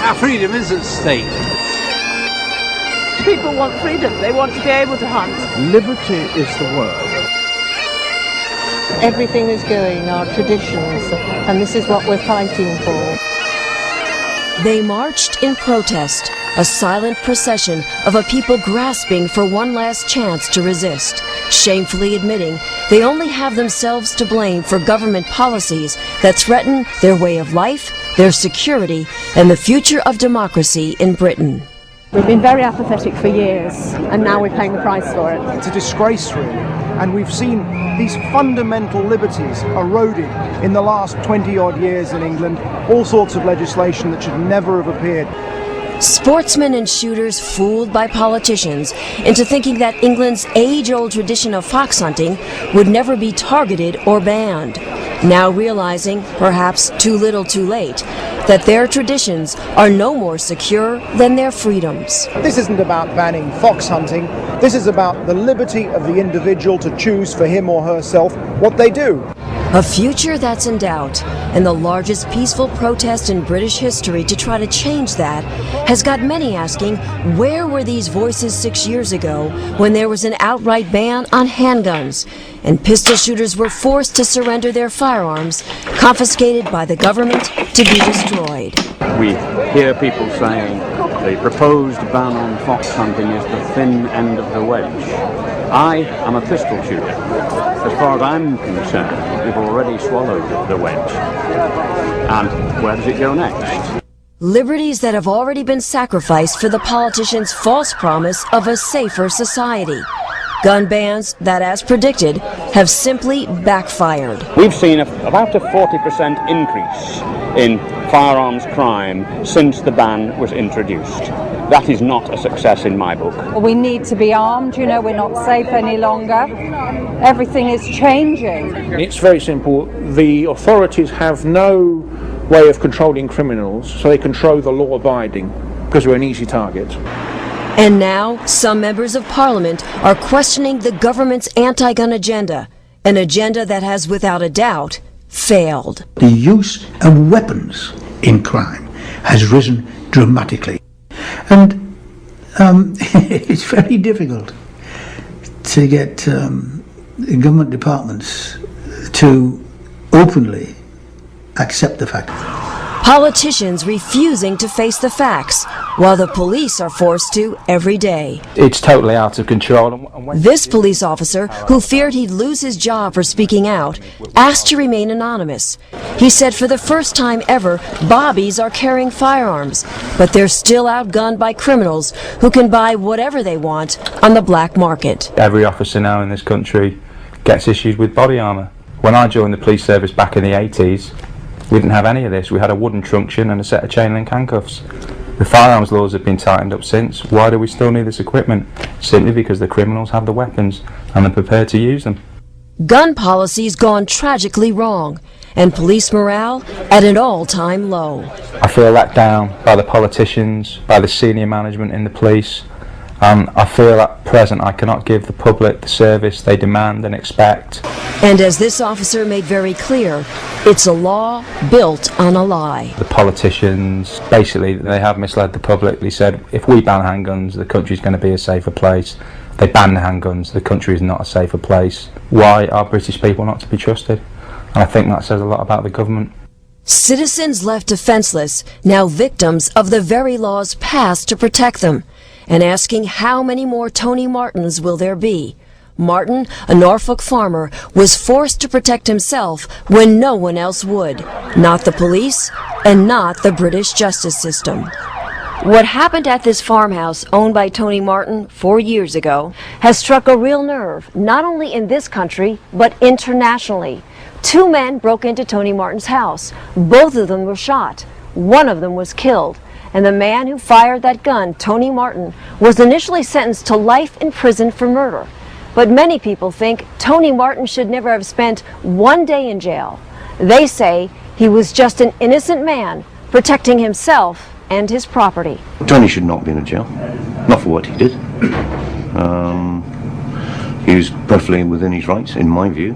Our freedom is at stake. People want freedom. They want to be able to hunt. Liberty is the word. Everything is going, our traditions, and this is what we're fighting for. They marched in protest, a silent procession of a people grasping for one last chance to resist, shamefully admitting they only have themselves to blame for government policies that threaten their way of life, their security, and the future of democracy in Britain. We've been very apathetic for years, and now we're paying the price for it. It's a disgrace, really. And we've seen these fundamental liberties eroded in the last 20-odd years in England, all sorts of legislation that should never have appeared. Sportsmen and shooters fooled by politicians into thinking that England's age-old tradition of fox hunting would never be targeted or banned. Now realizing, perhaps too little too late, that their traditions are no more secure than their freedoms. This isn't about banning fox hunting. This is about the liberty of the individual to choose for him or herself what they do. A future that's in doubt, and the largest peaceful protest in British history to try to change that has got many asking, where were these voices 6 years ago when there was an outright ban on handguns and pistol shooters were forced to surrender their firearms, confiscated by the government to be destroyed? We hear people saying the proposed ban on fox hunting is the thin end of the wedge. I am a pistol shooter. As far as I'm concerned, we've already swallowed the wedge. And where does it go next? Liberties that have already been sacrificed for the politicians' false promise of a safer society. Gun bans that, as predicted, have simply backfired. We've seen about a 40% increase in firearms crime since the ban was introduced. That is not a success in my book. We need to be armed, you know, we're not safe any longer. Everything is changing. It's very simple. The authorities have no way of controlling criminals, so they control the law-abiding, because we're an easy target. And now, some members of Parliament are questioning the government's anti-gun agenda, an agenda that has, without a doubt, failed. The use of weapons in crime has risen dramatically. And it's very difficult to get government departments to openly accept the fact. Politicians refusing to face the facts, while the police are forced to every day. It's totally out of control. This police officer, who feared he'd lose his job for speaking out, asked to remain anonymous. He said for the first time ever, bobbies are carrying firearms, but they're still outgunned by criminals who can buy whatever they want on the black market. Every officer now in this country gets issued with body armour. When I joined the police service back in the 80s, we didn't have any of this. We had a wooden truncheon and a set of chain link handcuffs. The firearms laws have been tightened up since. Why do we still need this equipment? Simply because the criminals have the weapons and they're prepared to use them. Gun policy's gone tragically wrong, and police morale at an all-time low. I feel let down by the politicians, by the senior management in the police. I feel at present I cannot give the public the service they demand and expect. And as this officer made very clear, it's a law built on a lie. The politicians, basically, they have misled the public. They said, if we ban handguns, the country's going to be a safer place. They ban the handguns, the country is not a safer place. Why are British people not to be trusted? And I think that says a lot about the government. Citizens left defenseless, now victims of the very laws passed to protect them, and asking how many more Tony Martins will there be. Martin, a Norfolk farmer, was forced to protect himself when no one else would. Not the police, and not the British justice system. What happened at this farmhouse owned by Tony Martin 4 years ago has struck a real nerve, not only in this country, but internationally. 2 men broke into Tony Martin's house. Both of them were shot. One of them was killed. And the man who fired that gun, Tony Martin, was initially sentenced to life in prison for murder. But many people think Tony Martin should never have spent 1 day in jail. They say he was just an innocent man protecting himself and his property. Tony should not be in a jail, not for what he did. He was perfectly within his rights, in my view.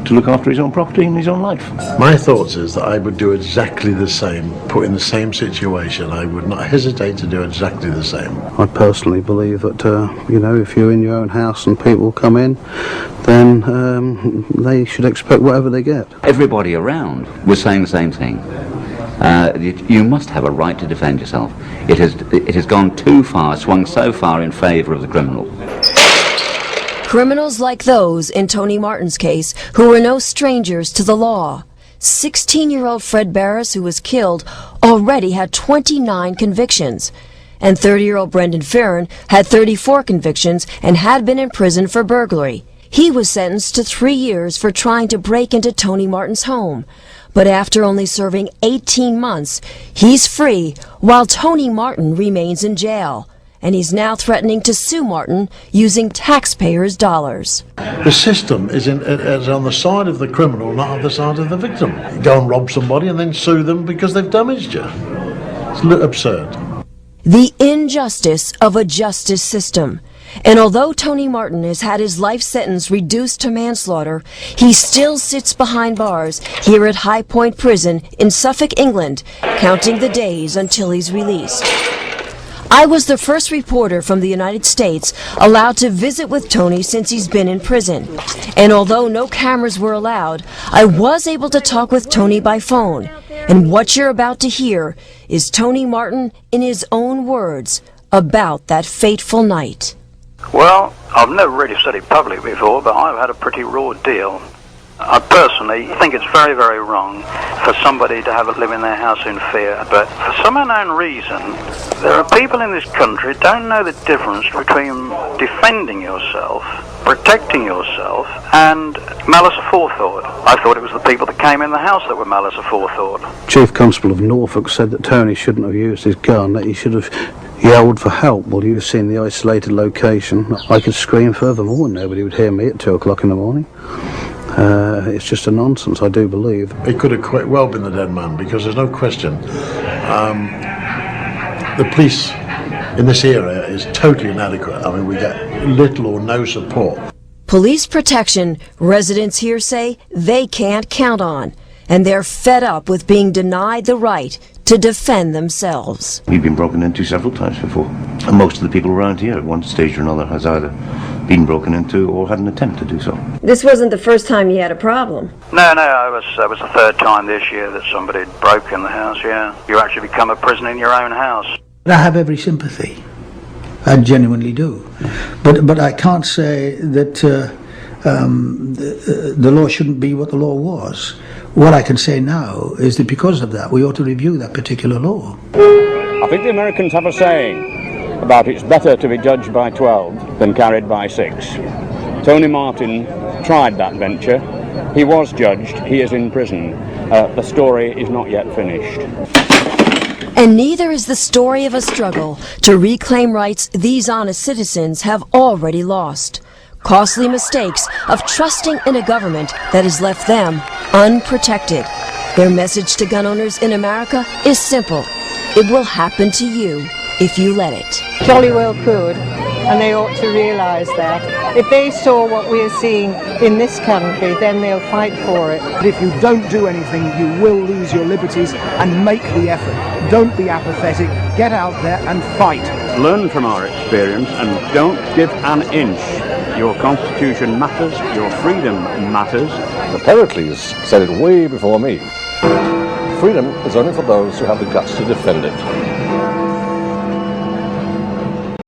to look after his own property and his own life. My thoughts is that I would do exactly the same, put in the same situation. I would not hesitate to do exactly the same. I personally believe that, if you're in your own house and people come in, then they should expect whatever they get. Everybody around was saying the same thing. You must have a right to defend yourself. It has gone too far, swung so far in favour of the criminal. Criminals like those in Tony Martin's case, who were no strangers to the law. 16-year-old Fred Barris, who was killed, already had 29 convictions. And 30-year-old Brendan Fearon had 34 convictions and had been in prison for burglary. He was sentenced to 3 years for trying to break into Tony Martin's home. But after only serving 18 months, he's free while Tony Martin remains in jail. And he's now threatening to sue Martin using taxpayers' dollars. The system is on the side of the criminal, not on the side of the victim. You go and rob somebody and then sue them because they've damaged you. It's absurd. The injustice of a justice system. And although Tony Martin has had his life sentence reduced to manslaughter, he still sits behind bars here at High Point Prison in Suffolk, England, counting the days until he's released. I was the first reporter from the United States allowed to visit with Tony since he's been in prison. And although no cameras were allowed, I was able to talk with Tony by phone. And what you're about to hear is Tony Martin in his own words about that fateful night. Well, I've never really said it publicly before, but I've had a pretty raw deal. I personally think it's very, very wrong for somebody to live in their house in fear, but for some unknown reason, there are people in this country who don't know the difference between defending yourself, protecting yourself, and malice aforethought. I thought it was the people that came in the house that were malice aforethought. Chief Constable of Norfolk said that Tony shouldn't have used his gun, that he should have yelled for help. Well, you've seen the isolated location. I could scream furthermore and nobody would hear me at 2 o'clock in the morning. It's just a nonsense, I do believe. It could have quite well been the dead man, because there's no question. The police in this area is totally inadequate. I mean, we get little or no support. Police protection, residents here say they can't count on. And they're fed up with being denied the right to defend themselves. We've been broken into several times before. And most of the people around here at one stage or another has either been broken into or had an attempt to do so. This wasn't the first time you had a problem. No, it was the third time this year that somebody had broken the house, yeah. You actually become a prisoner in your own house. I have every sympathy. I genuinely do. But I can't say that the law shouldn't be what the law was. What I can say now is that because of that, we ought to review that particular law. I think the Americans have a saying about it's better to be judged by 12 than carried by 6. Tony Martin tried that venture. He was judged. He is in prison. The story is not yet finished. And neither is the story of a struggle to reclaim rights these honest citizens have already lost. Costly mistakes of trusting in a government that has left them unprotected. Their message to gun owners in America is simple. It will happen to you if you let it. Jolly well could, and they ought to realise that. If they saw what we're seeing in this country, then they'll fight for it. But if you don't do anything, you will lose your liberties, and make the effort. Don't be apathetic. Get out there and fight. Learn from our experience and don't give an inch. Your constitution matters, your freedom matters. The Pericles said it way before me. Freedom is only for those who have the guts to defend it.